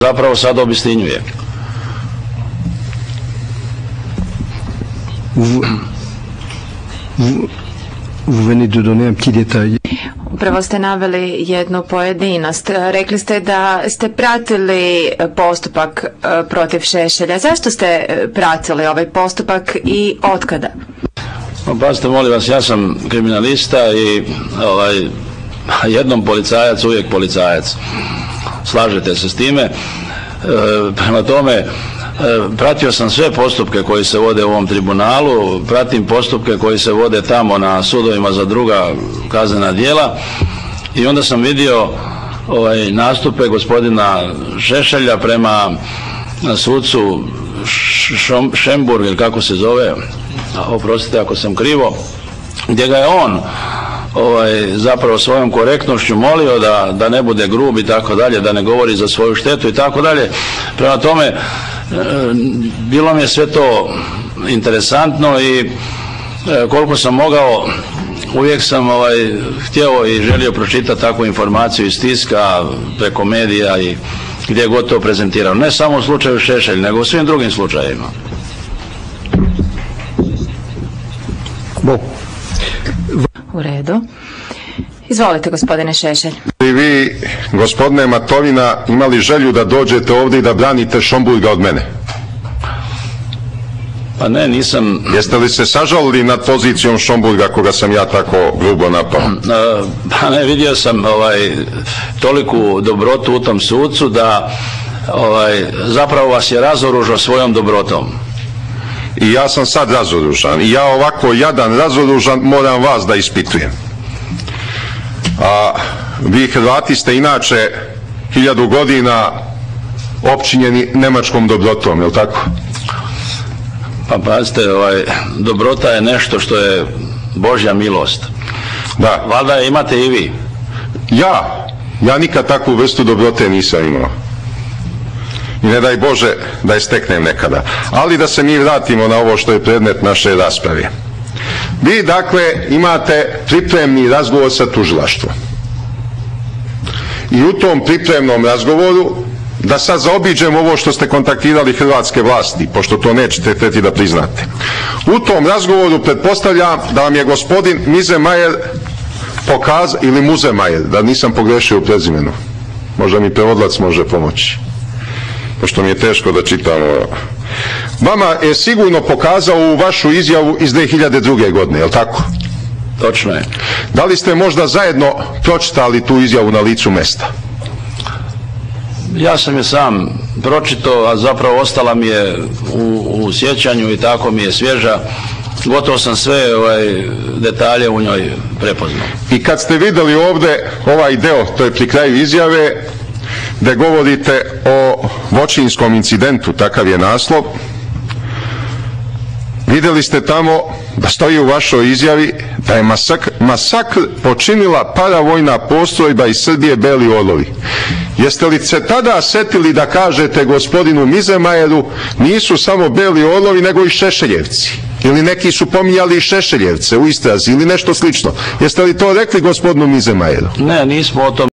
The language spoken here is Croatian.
zapravo sad obistinjuje. Vous venez de donner un petit détail. Upravo ste naveli jednu pojedinost. Rekli ste da ste pratili postupak protiv Šešelja. Zašto ste pratili ovaj postupak i otkada? Pazite, molim vas, ja sam kriminalista i jednom policajac, uvijek policajac. Slažete se s time? Prema tome, pratio sam sve postupke koji se vode u ovom tribunalu, pratim postupke koji se vode tamo na sudovima za druga kaznena djela i onda sam vidio nastupe gospodina Šešelja prema sucu Šemburg, ili kako se zove, oprostite ako sam krivo, gdje ga je on zapravo svojom korektnošću molio da ne bude grub i tako dalje, da ne govori za svoju štetu i tako dalje. Prema tome, bilo mi je sve to interesantno i koliko sam mogao, uvijek sam htio i želio pročitati takvu informaciju iz tiska, preko medija i gdje je god to prezentirao. Ne samo u slučaju Šešelj, nego u svim drugim slučajevima. U redu. Izvolite, gospodine Šešelj. I vi, gospodine Matovina, imali želju da dođete ovdje i da branite Šomburga od mene? Pa ne, nisam... Jeste li se sažalili nad pozicijom Šomburga koga sam ja tako grubo napao? Pa ne, vidio sam toliku dobrotu u tom sucu da zapravo vas je razoružao svojom dobrotom. I ja sam sad razoružan. I ja ovako jadan razoružan moram vas da ispitujem. A vi Hrvati ste inače 1000 godina opčinjeni nemačkom dobrotom, je li tako? Pa pazite, dobrota je nešto što je Božja milost. Da. Valjda je imate i vi. Ja nikad takvu vrstu dobrote nisam imao. I ne daj Bože da je steknem nekada. Ali da se mi vratimo na ovo što je predmet naše rasprave. Vi, dakle, imate pripremni razgovor sa tužilaštvom. I u tom pripremnom razgovoru, da sad zaobiđem ovo što ste kontaktirali hrvatske vlasti, pošto to nećete htjeti da priznate. U tom razgovoru pretpostavljam da vam je gospodin Mizemajer pokazao, ili Muzemajer, da nisam pogrešio u prezimenu. Možda mi prevodlac može pomoći, pošto mi je teško da čitam ovo. Vama je sigurno pokazao u vašu izjavu iz 2002. godine, je li tako? Točno je. Da li ste možda zajedno pročitali tu izjavu na licu mesta? Ja sam je sam pročitao, a zapravo ostala mi je u sjećanju i tako mi je svježa. Gotovo sam sve detalje u njoj prepoznao. I kad ste vidjeli ovdje ovaj deo, to je pri kraju izjave, gdje govorite o Voćinskom incidentu, takav je naslov, vidjeli ste tamo da stoji u vašoj izjavi da je masakr počinila paravojna postrojba iz Srbije Beli orlovi. Jeste li se tada setili da kažete gospodinu Mizemajeru nisu samo Beli orlovi nego i Šešeljevci? Ili neki su pominjali i Šešeljevce u istrazi ili nešto slično. Jeste li to rekli gospodinu Mizemajeru? Ne, nismo o tom